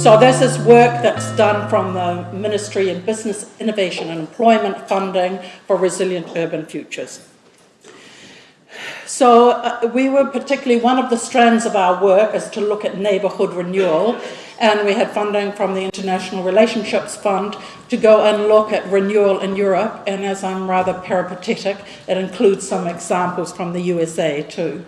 So this is work that's done from the Ministry of Business, Innovation and Employment funding for resilient urban futures. So we were particularly, one of the strands of our work is to look at neighbourhood renewal, and we had funding from the International Relationships Fund to go and look at renewal in Europe, and as I'm rather peripatetic, it includes some examples from the USA too.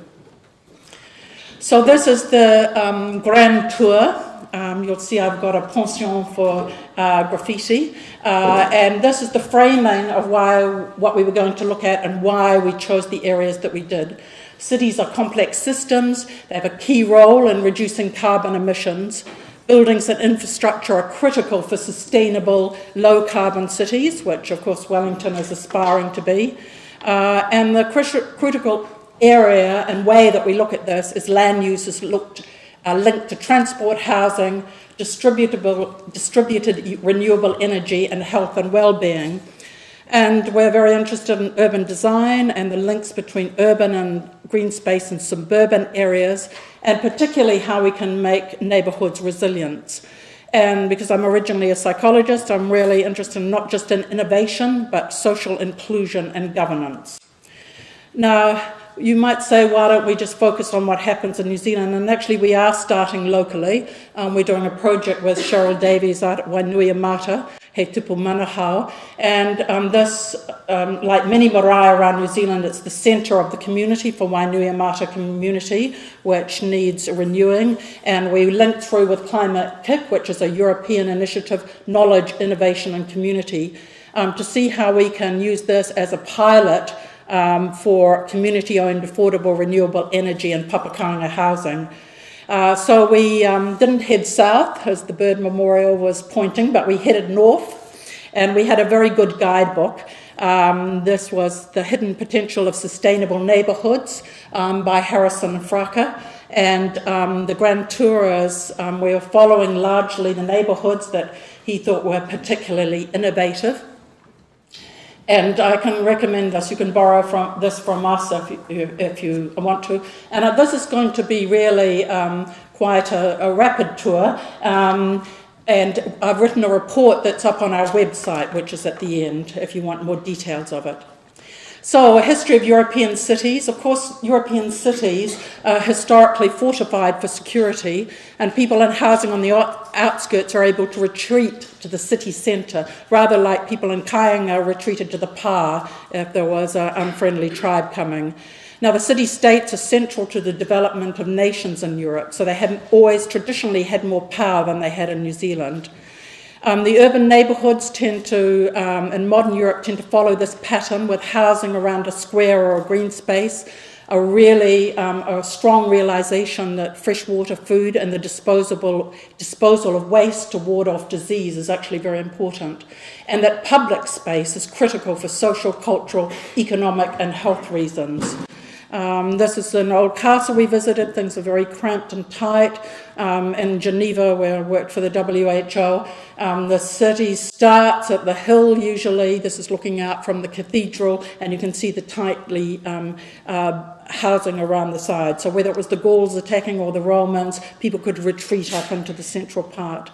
So this is the grand tour. You'll see I've got a penchant for graffiti, and this is the framing of what we were going to look at and why we chose the areas that we did. Cities are complex systems. They have a key role in reducing carbon emissions. Buildings and infrastructure are critical for sustainable low-carbon cities, which of course Wellington is aspiring to be. And the critical area and way that we look at this is land use is linked to transport, housing, distributed renewable energy, and health and well-being. And we're very interested in urban design and the links between urban and green space and suburban areas, and particularly how we can make neighbourhoods resilient. And because I'm originally a psychologist, I'm really interested not just in innovation, but social inclusion and governance. Now, you might say, why don't we just focus on what happens in New Zealand? And actually, we are starting locally. We're doing a project with Cheryl Davies out at Wainuiamata, He Tupu Manahau. And this, like many marae around New Zealand, it's the centre of the community for Wainuiamata community, which needs renewing. And we linked through with Climate Kick, which is a European initiative, knowledge, innovation and community, to see how we can use this as a pilot for community-owned, affordable, renewable energy and Papakanga housing. So we didn't head south, as the Bird Memorial was pointing, but we headed north, and we had a very good guidebook. This was The Hidden Potential of Sustainable Neighbourhoods by Harrison Fraka. And the Grand Tour is, we were following largely the neighbourhoods that he thought were particularly innovative. And I can recommend this. You can borrow this from us if you want to. And this is going to be really quite a rapid tour. And I've written a report that's up on our website, which is at the end, if you want more details of it. So, a history of European cities. Of course, European cities are historically fortified for security, and people in housing on the outskirts are able to retreat to the city centre, rather like people in Kainga retreated to the Pa if there was an unfriendly tribe coming. Now, the city-states are central to the development of nations in Europe, so they have always traditionally had more power than they had in New Zealand. The urban neighbourhoods tend to, in modern Europe, tend to follow this pattern with housing around a square or a green space, a strong realisation that fresh water, food and the disposal of waste to ward off disease is actually very important, and that public space is critical for social, cultural, economic and health reasons. This is an old castle we visited. Things are very cramped and tight. In Geneva, where I worked for the WHO, the city starts at the hill usually. This is looking out from the cathedral, and you can see the tightly housing around the side. So whether it was the Gauls attacking or the Romans, people could retreat up into the central part.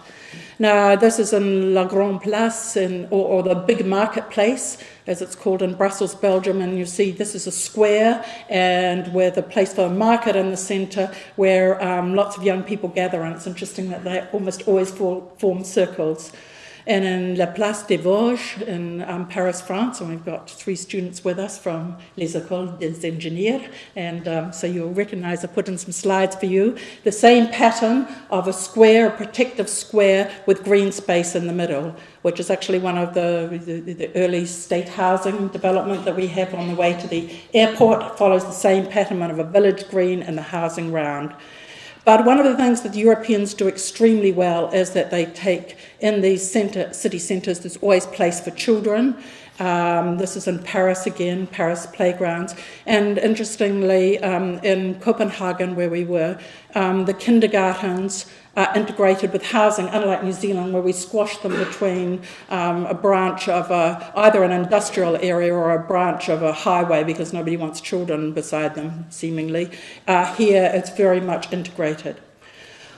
Now, this is in La Grande Place, or the big marketplace, as it's called in Brussels, Belgium, and you see this is a square, and with a place for a market in the centre where lots of young people gather, and it's interesting that they almost always form circles. And in La Place des Vosges in Paris, France, and we've got 3 students with us from Les Écoles des Ingénieurs, and so you'll recognise I put in some slides for you. The same pattern of a square, a protective square with green space in the middle, which is actually one of the early state housing development that we have on the way to the airport. It follows the same pattern of a village green and the housing round. But one of the things that the Europeans do extremely well is that they take, in these city centres, there's always place for children. This is in Paris again, Paris playgrounds. And interestingly, in Copenhagen, where we were, the kindergartens are integrated with housing, unlike New Zealand, where we squash them between a branch of either an industrial area or a branch of a highway because nobody wants children beside them, seemingly. Here, it's very much integrated.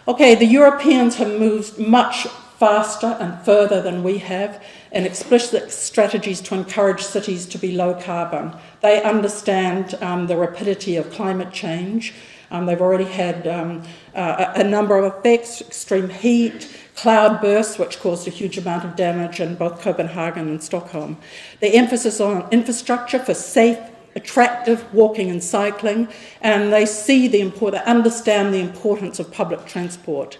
Okay, the Europeans have moved much faster and further than we have in explicit strategies to encourage cities to be low carbon. They understand the rapidity of climate change. They've already had a number of effects: extreme heat, cloud bursts, which caused a huge amount of damage in both Copenhagen and Stockholm. The emphasis on infrastructure for safe, attractive walking and cycling, and they understand the importance of public transport.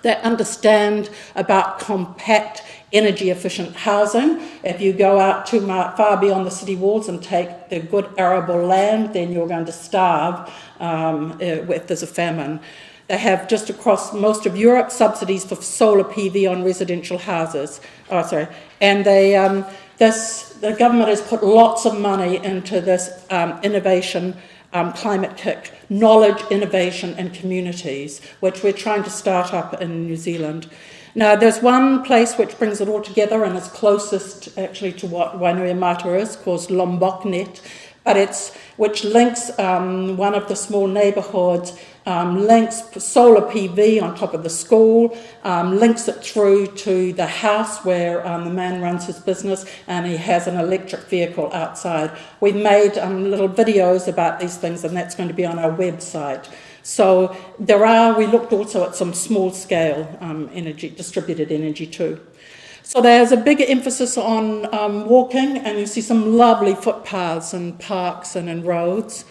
They understand about compact, energy-efficient housing. If you go out too far beyond the city walls and take the good arable land, then you're going to starve if there's a famine. They have, just across most of Europe, subsidies for solar PV on residential houses. And the government has put lots of money into this innovation, climate kick, knowledge, innovation and communities, which we're trying to start up in New Zealand. Now, there's one place which brings it all together and is closest actually to what Wainuiomata is, called Lomboknet, but which links one of the small neighbourhoods, links solar PV on top of the school, links it through to the house where the man runs his business, and he has an electric vehicle outside. We've made little videos about these things, and that's going to be on our website. So we looked also at some small-scale distributed energy too. So there's a big emphasis on walking, and you see some lovely footpaths and parks and in roads,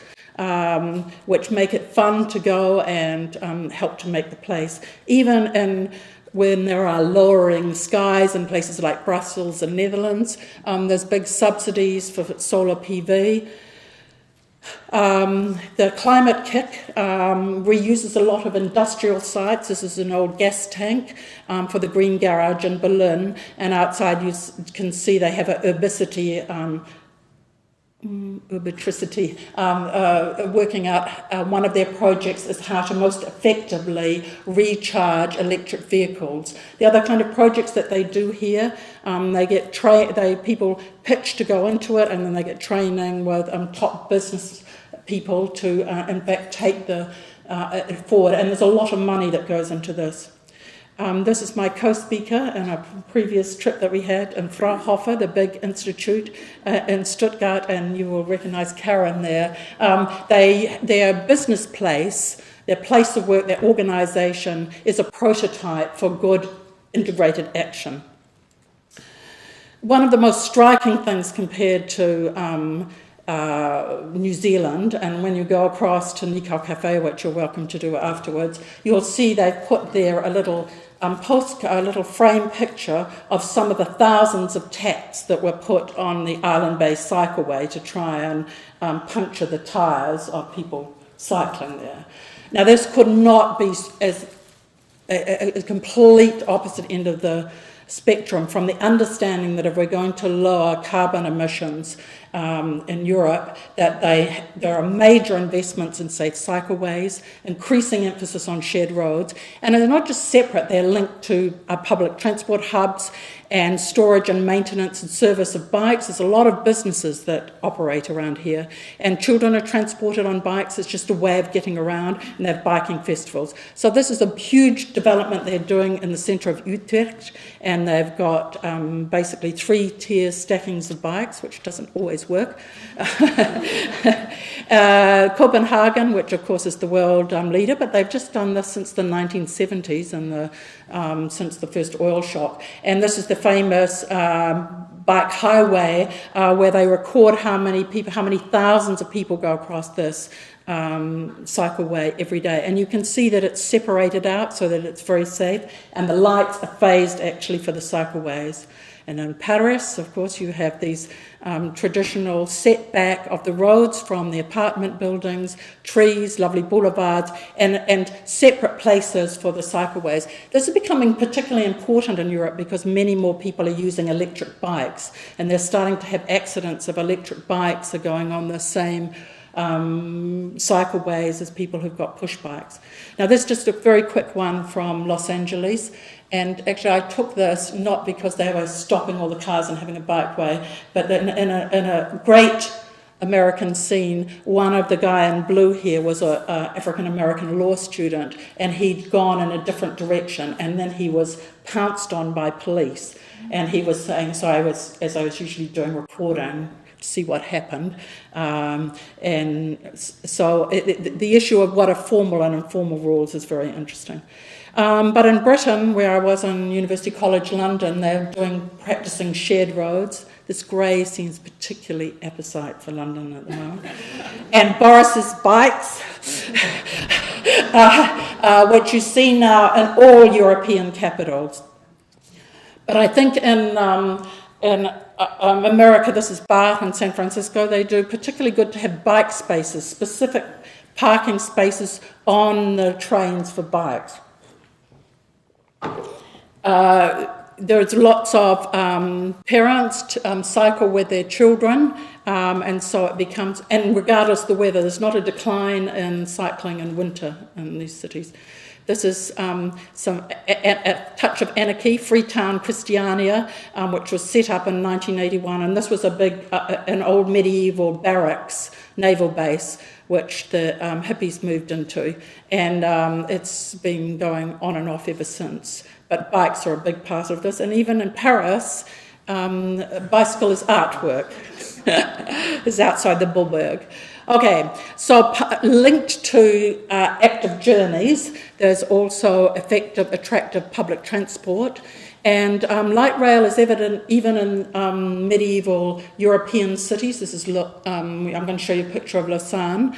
which make it fun to go and help to make the place. Even when there are lowering skies in places like Brussels and Netherlands, there's big subsidies for solar PV. The climate kick reuses a lot of industrial sites. This is an old gas tank for the Green Garage in Berlin, and outside you can see they have a urbatricity working out one of their projects is how to most effectively recharge electric vehicles. The other kind of projects that they do here, people pitch to go into it, and then they get training with top business people to in fact take it forward, and there's a lot of money that goes into this. This is my co-speaker in a previous trip that we had in Fraunhofer, the big institute in Stuttgart, and you will recognise Karen there. Their business place, their place of work, their organisation is a prototype for good integrated action. One of the most striking things compared to New Zealand, and when you go across to Nikau Cafe, which you're welcome to do afterwards, you'll see they've put there a little frame picture of some of the thousands of tacks that were put on the island-based cycleway to try and puncture the tyres of people cycling there. Now, this could not be as a complete opposite end of the spectrum from the understanding that if we're going to lower carbon emissions in Europe, that there are major investments in safe cycleways, increasing emphasis on shared roads, and they're not just separate, they're linked to public transport hubs and storage and maintenance and service of bikes. There's a lot of businesses that operate around here, and children are transported on bikes. It's just a way of getting around, and they have biking festivals. So this is a huge development they're doing in the centre of Utrecht, and they've got basically 3-tier stackings of bikes, which doesn't always work. Copenhagen, which of course is the world leader, but they've just done this since the 1970s and since the first oil shock. And this is the famous bike highway where they record how many thousands of people go across this cycleway every day. And you can see that it's separated out so that it's very safe, and the lights are phased actually for the cycleways. And in Paris, of course, you have these traditional setback of the roads from the apartment buildings, trees, lovely boulevards, and separate places for the cycleways. This is becoming particularly important in Europe because many more people are using electric bikes, and they're starting to have accidents of electric bikes are going on the same cycleways as people who've got push bikes. Now, this is just a very quick one from Los Angeles. And actually, I took this not because they were stopping all the cars and having a bikeway, but in a great American scene. One of the guy in blue here was a African-American law student, and he'd gone in a different direction, and then he was pounced on by police. And he was saying, so as I was usually doing reporting to see what happened, and so the issue of what are formal and informal rules is very interesting. But in Britain, where I was in University College London, they're practising shared roads. This grey seems particularly apposite for London at the moment. And Boris's bikes, which you see now in all European capitals. But I think in America, this is Bath and San Francisco, they do particularly good to have bike spaces, specific parking spaces on the trains for bikes. There's lots of parents cycle with their children, and so it becomes, and regardless of the weather, there's not a decline in cycling in winter in these cities. This is a touch of anarchy, Freetown Christiania, which was set up in 1981, and this was an old medieval barracks, naval base, which the hippies moved into, and it's been going on and off ever since. But bikes are a big part of this, and even in Paris, bicycle is artwork. It's outside the Boulevard. Okay, so linked to active journeys, there's also effective, attractive public transport, and light rail is evident even in medieval European cities. This is I'm going to show you a picture of Lausanne.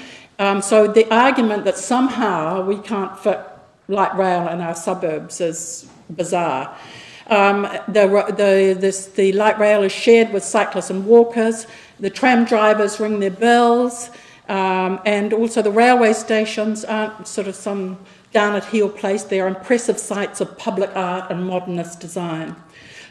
So the argument that somehow we can't fit light rail in our suburbs is bizarre. The light rail is shared with cyclists and walkers. The tram drivers ring their bells, and also the railway stations aren't sort of some down at heel place. They are impressive sites of public art and modernist design.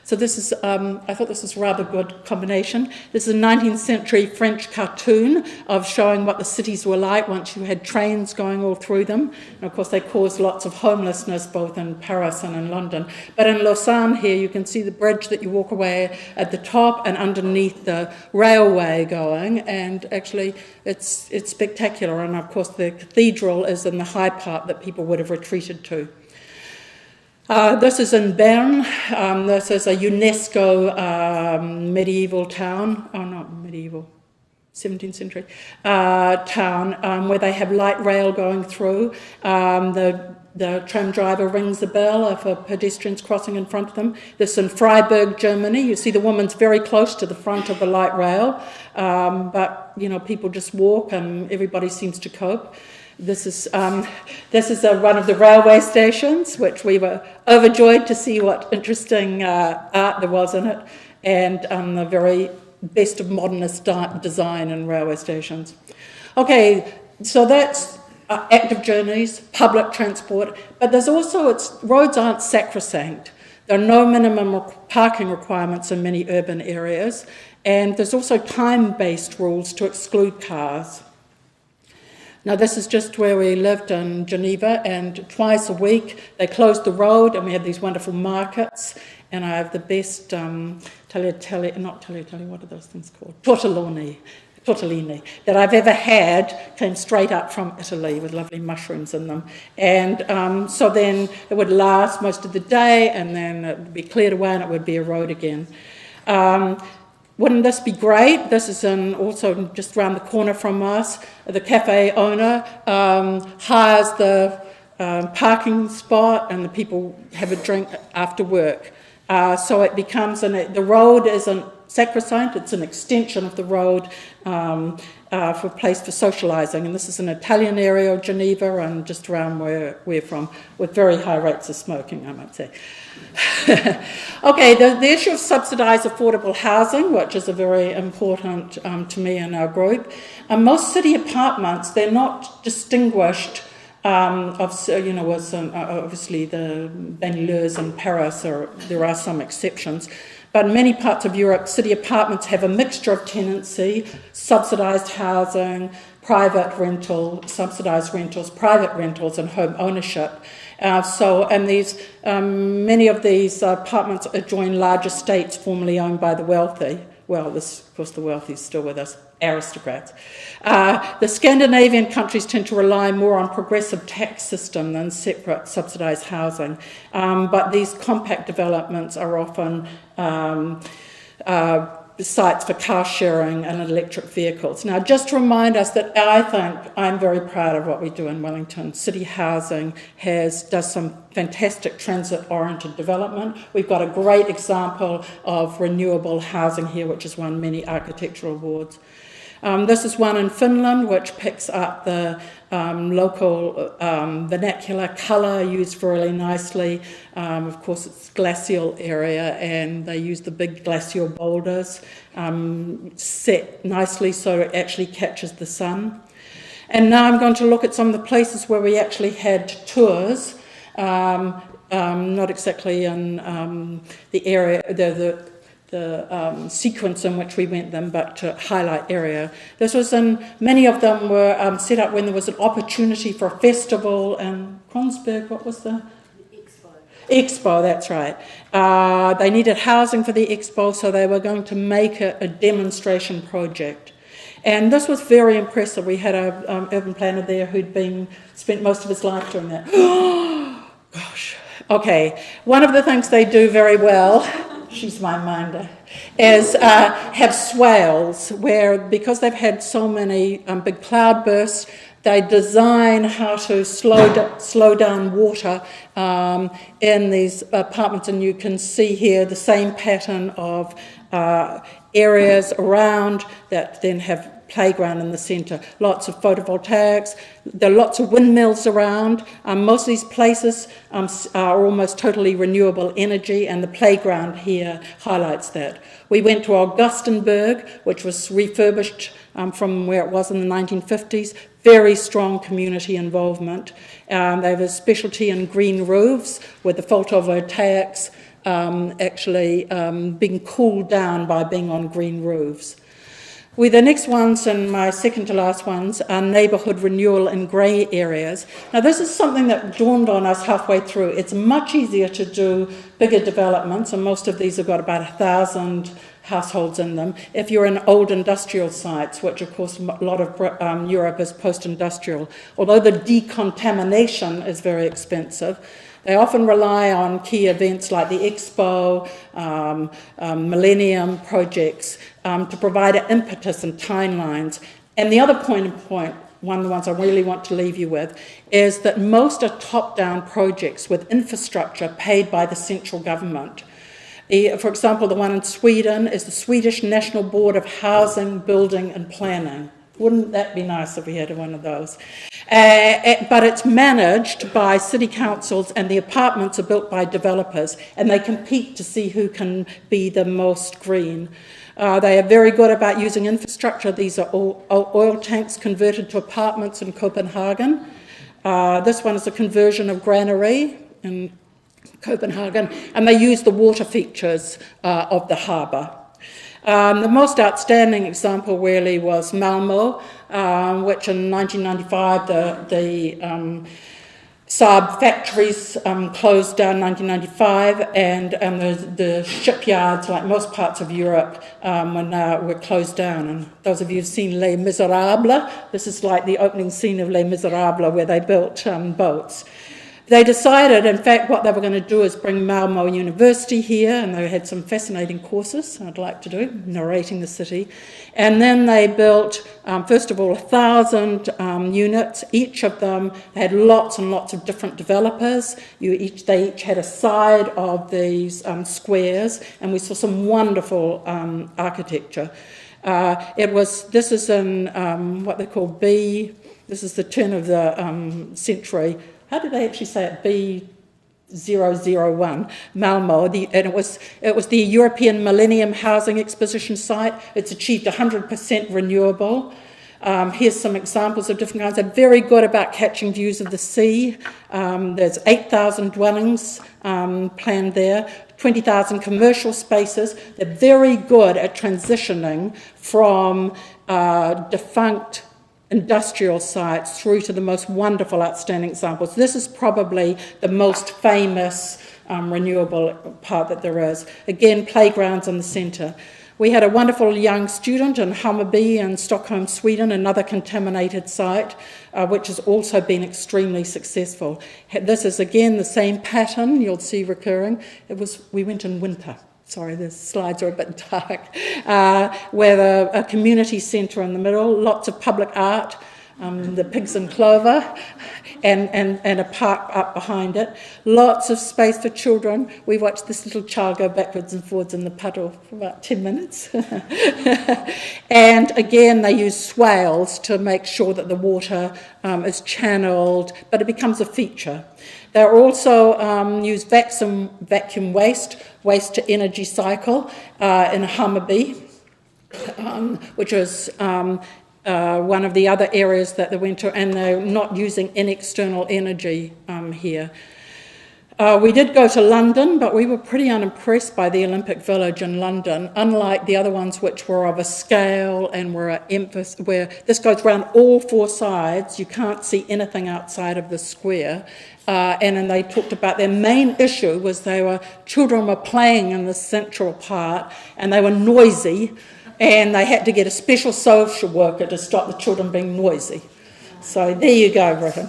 So this is, I thought this was a rather good combination. This is a 19th century French cartoon of showing what the cities were like once you had trains going all through them. And of course they caused lots of homelessness both in Paris and in London. But in Lausanne here you can see the bridge that you walk away at the top and underneath the railway going, and actually it's spectacular. And of course the cathedral is in the high part that people would have retreated to. This is in Bern. This is a UNESCO medieval town. Oh, not medieval, 17th century town, where they have light rail going through. The tram driver rings the bell if a pedestrian's crossing in front of them. This is in Freiburg, Germany. You see the woman's very close to the front of the light rail, but people just walk and everybody seems to cope. This is one of the railway stations, which we were overjoyed to see what interesting art there was in it, and the very best of modernist design in railway stations. Okay, so that's active journeys, public transport, but there's also, roads aren't sacrosanct. There are no minimum parking requirements in many urban areas, and there's also time-based rules to exclude cars. Now this is just where we lived in Geneva, and twice a week they closed the road and we had these wonderful markets, and I have the best tagliatelle, what are those things called? Tortellini that I've ever had, came straight up from Italy with lovely mushrooms in them. And so then it would last most of the day, and then it would be cleared away and it would be a road again. Wouldn't this be great? This is also just around the corner from us. The cafe owner hires the parking spot, and the people have a drink after work. So it becomes, the road isn't sacrosanct, it's an extension of the road for a place for socialising. And this is an Italian area of Geneva, and just around where we're from, with very high rates of smoking, I might say. Okay, the issue of subsidised affordable housing, which is a very important to me and our group. Most city apartments, they're not distinguished obviously the banlieues in Paris, there are some exceptions, but in many parts of Europe, city apartments have a mixture of tenancy, subsidised housing, private rental, subsidised rentals, private rentals, and home ownership. Many of these apartments adjoin large estates formerly owned by the wealthy. Well, of course, the wealthy is still with us, aristocrats. The Scandinavian countries tend to rely more on progressive tax system than separate subsidised housing, but these compact developments are often sites for car sharing and electric vehicles. Now, just to remind us that I'm very proud of what we do in Wellington. City Housing does some fantastic transit-oriented development. We've got a great example of renewable housing here, which has won many architectural awards. This is one in Finland, which picks up the local vernacular colour used really nicely. Of course, it's glacial area, and they use the big glacial boulders set nicely so it actually catches the sun. And now I'm going to look at some of the places where we actually had tours, not exactly in the area, the sequence in which we went them, but to highlight area. Many of them were set up when there was an opportunity for a festival in Kronsberg. What was the? Expo, that's right. They needed housing for the Expo, so they were going to make it a demonstration project. And this was very impressive. We had an urban planner there who'd spent most of his life doing that. Gosh. Okay, one of the things they do very well, she's my minder, is have swales where, because they've had so many big cloud bursts, they design how to slow down water in these apartments, and you can see here the same pattern of areas around that then have playground in the centre. Lots of photovoltaics. There are lots of windmills around. Most of these places are almost totally renewable energy, and the playground here highlights that. We went to Augustenberg, which was refurbished from where it was in the 1950s. Very strong community involvement. They have a specialty in green roofs with the photovoltaics actually being cooled down by being on green roofs. The next ones, and my second to last ones, are neighbourhood renewal in grey areas. Now, this is something that dawned on us halfway through. It's much easier to do bigger developments, and most of these have got about 1,000 households in them, if you're in old industrial sites, which of course a lot of Europe is post-industrial. Although the decontamination is very expensive, they often rely on key events like the Expo, Millennium projects to provide an impetus and timelines. And the other one of the ones I really want to leave you with, is that most are top-down projects with infrastructure paid by the central government. For example, the one in Sweden is the Swedish National Board of Housing, Building and Planning. Wouldn't that be nice if we had one of those? But it's managed by city councils, and the apartments are built by developers, and they compete to see who can be the most green. They are very good about using infrastructure. These are oil tanks converted to apartments in Copenhagen. This one is a conversion of granary in Copenhagen, and they use the water features of the harbour. The most outstanding example really was Malmo, which in 1995 the Saab factories closed down in 1995, and the shipyards, like most parts of Europe, were closed down. And those of you who've seen Les Miserables, this is like the opening scene of Les Miserables where they built boats. They decided, in fact, what they were going to do is bring Malmo University here, and they had some fascinating courses I'd like to do, narrating the city. And then they built, first of all, 1,000 units. Each of them had lots and lots of different developers. They each had a side of these squares, and we saw some wonderful architecture. This is in what they call this is the turn of the century. How did they actually say it? B001, Malmo, and it was the European Millennium Housing Exposition site. It's achieved 100% renewable. Here's some examples of different kinds. They're very good about catching views of the sea. There's 8,000 dwellings planned there, 20,000 commercial spaces. They're very good at transitioning from defunct industrial sites through to the most wonderful, outstanding examples. This is probably the most famous renewable part that there is. Again, playgrounds in the centre. We had a wonderful young student in Hammarby in Stockholm, Sweden, another contaminated site, which has also been extremely successful. This is again the same pattern you'll see recurring. We went in winter. Sorry, the slides are a bit dark. With a community centre in the middle, lots of public art, the pigs and clover, and a park up behind it. Lots of space for children. We watched this little child go backwards and forwards in the puddle for about 10 minutes. And again, they use swales to make sure that the water is channeled, but it becomes a feature. They also use vacuum waste to energy cycle in Hammarby, which is one of the other areas that they went to, and they're not using any external energy here. We did go to London, but we were pretty unimpressed by the Olympic Village in London, unlike the other ones which were of a scale and were an emphasis, where this goes around all four sides. You can't see anything outside of the square. And then they talked about their main issue was children were playing in the central part and they were noisy, and they had to get a special social worker to stop the children being noisy. So there you go, Britain.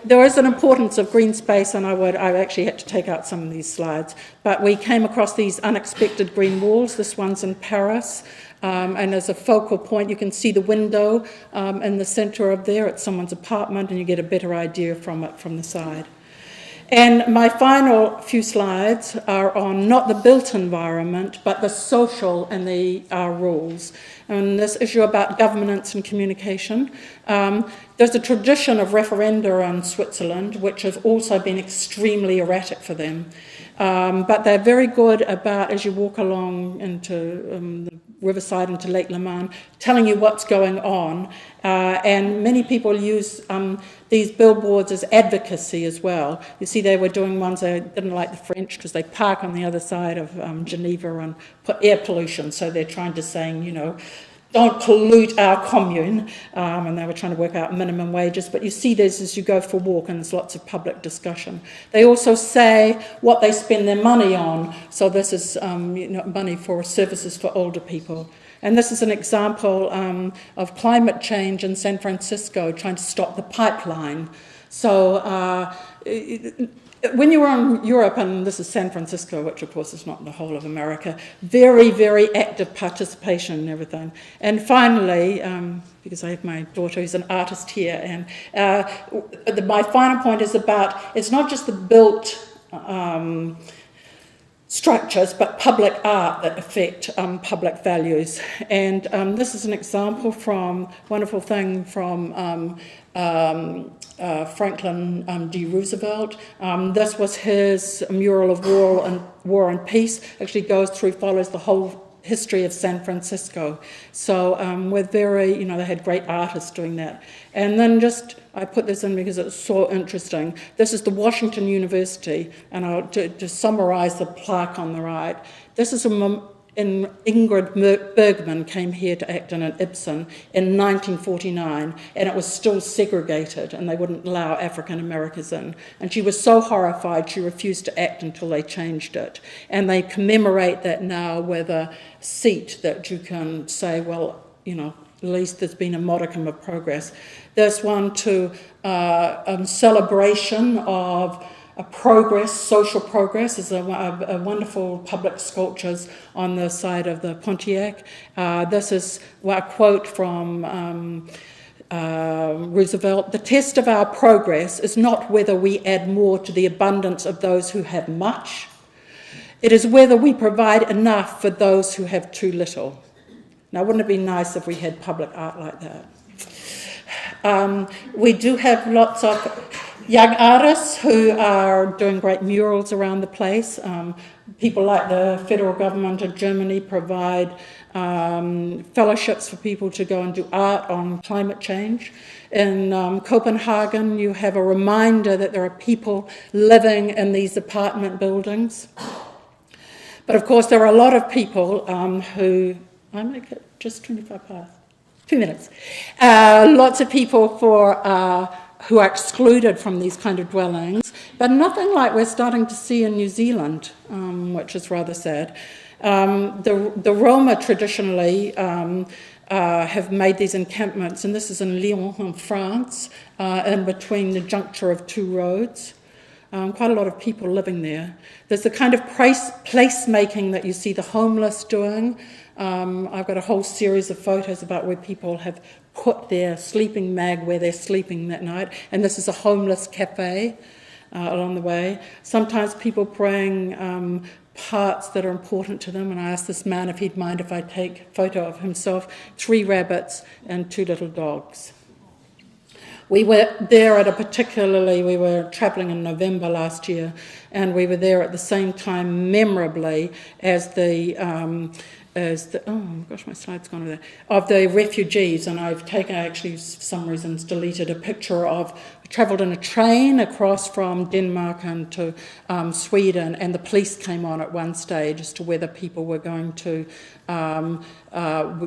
There is an importance of green space, and I actually had to take out some of these slides, but we came across these unexpected green walls. This one's in Paris, and as a focal point you can see the window in the centre of there. It's someone's apartment, and you get a better idea from it from the side. And my final few slides are on not the built environment, but the social and the rules. And this issue about governance and communication. There's a tradition of referenda in Switzerland, which has also been extremely erratic for them. But they're very good about, as you walk along into the riverside into Lake Leman, telling you what's going on. And many people use these billboards as advocacy as well. You see, they were doing ones, they didn't like the French because they park on the other side of Geneva and put air pollution. So they're trying to saying, don't pollute our commune, and they were trying to work out minimum wages. But you see this as you go for a walk, and there's lots of public discussion. They also say what they spend their money on. So this is money for services for older people. And this is an example of climate change in San Francisco, trying to stop the pipeline. So when you were in Europe, and this is San Francisco, which of course is not the whole of America, very, very active participation and everything. And finally, because I have my daughter who's an artist here, and my final point is about, it's not just the built structures, but public art that affect public values. And this is an example from, wonderful thing from Franklin D. Roosevelt. This was his mural of War and Peace. Actually follows the whole history of San Francisco. So we're very, they had great artists doing that. And then I put this in because it's so interesting. This is the Washington University, and I'll just summarise the plaque on the right. This is Ingrid Bergman came here to act in an Ibsen in 1949, and it was still segregated, and they wouldn't allow African Americans in. And she was so horrified, she refused to act until they changed it. And they commemorate that now with a seat that you can say, well, at least there's been a modicum of progress. There's one to celebration of social progress. There's a wonderful public sculptures on the side of the Pontiac. This is a quote from Roosevelt. The test of our progress is not whether we add more to the abundance of those who have much. It is whether we provide enough for those who have too little. Now, wouldn't it be nice if we had public art like that? We do have lots of young artists who are doing great murals around the place. People like the federal government of Germany provide fellowships for people to go and do art on climate change. In Copenhagen, you have a reminder that there are people living in these apartment buildings. But of course, there are a lot of people who... I make it just 25 past. 2 minutes. Lots of people who are excluded from these kind of dwellings, but nothing like we're starting to see in New Zealand, which is rather sad. The Roma traditionally have made these encampments, and this is in Lyon in France, in between the juncture of two roads. Quite a lot of people living there. There's the kind of placemaking that you see the homeless doing. I've got a whole series of photos about where people have put their sleeping mag where they're sleeping that night, and this is a homeless cafe along the way. Sometimes people bring parts that are important to them, and I asked this man if he'd mind if I take a photo of himself, 3 rabbits and 2 little dogs. We were there we were travelling in November last year, and we were there at the same time, memorably, as the my slide's gone over there, of the refugees, and I've taken, actually, for some reasons, deleted a picture of, we travelled in a train across from Denmark into Sweden, and the police came on at one stage as to whether people were going to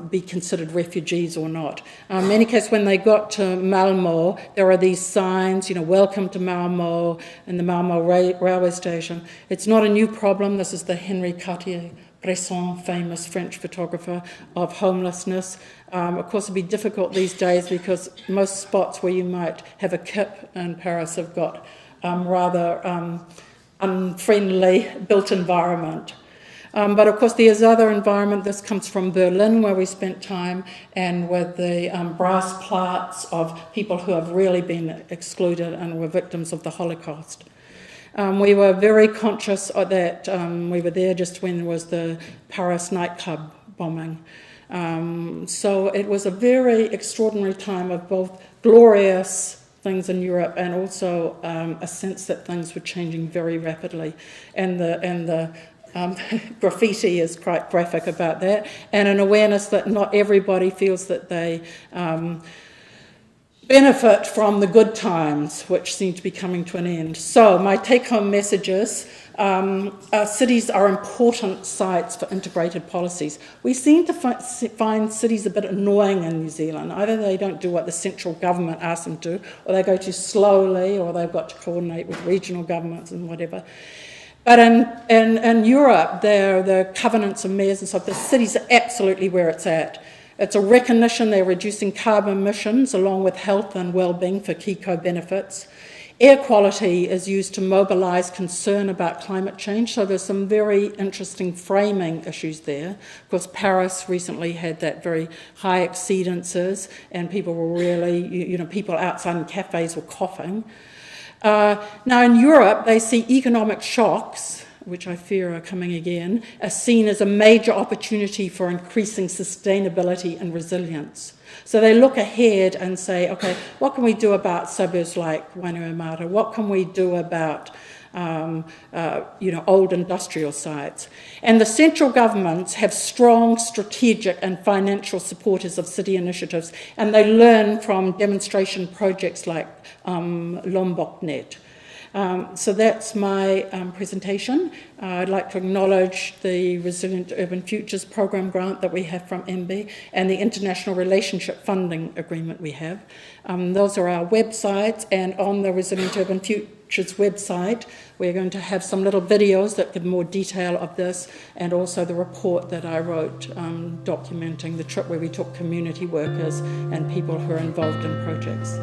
be considered refugees or not. In any case, when they got to Malmö, there are these signs, welcome to Malmö, and the Malmö railway station. It's not a new problem. This is the Henri Cartier-Bresson, famous French photographer, of homelessness. Of course, it'd be difficult these days because most spots where you might have a kip in Paris have got rather unfriendly built environment. But of course, there's other environment. This comes from Berlin, where we spent time, and with the brass plaques of people who have really been excluded and were victims of the Holocaust. We were very conscious that we were there just when there was the Paris nightclub bombing. So it was a very extraordinary time of both glorious things in Europe and also a sense that things were changing very rapidly. And the graffiti is quite graphic about that, and an awareness that not everybody feels that they benefit from the good times, which seem to be coming to an end. So my take-home message is cities are important sites for integrated policies. We seem to find cities a bit annoying in New Zealand. Either they don't do what the central government asks them to, or they go too slowly, or they've got to coordinate with regional governments and whatever. But in Europe, the covenants of mayors and stuff, the cities are absolutely where it's at. It's a recognition they're reducing carbon emissions along with health and well-being for key co-benefits. Air quality is used to mobilise concern about climate change, so there's some very interesting framing issues there. Of course, Paris recently had that very high exceedances, and people were really, people outside in cafes were coughing. Now in Europe, they see economic shocks, which I fear are coming again, are seen as a major opportunity for increasing sustainability and resilience. So they look ahead and say, okay, what can we do about suburbs like Wainuiomata? What can we do about old industrial sites? And the central governments have strong strategic and financial supporters of city initiatives, and they learn from demonstration projects like Lomboknet. So that's my presentation. I'd like to acknowledge the Resilient Urban Futures Program grant that we have from MB and the International Relationship Funding Agreement we have. Those are our websites, and on the Resilient Urban Futures website, we're going to have some little videos that give more detail of this, and also the report that I wrote documenting the trip where we took community workers and people who are involved in projects.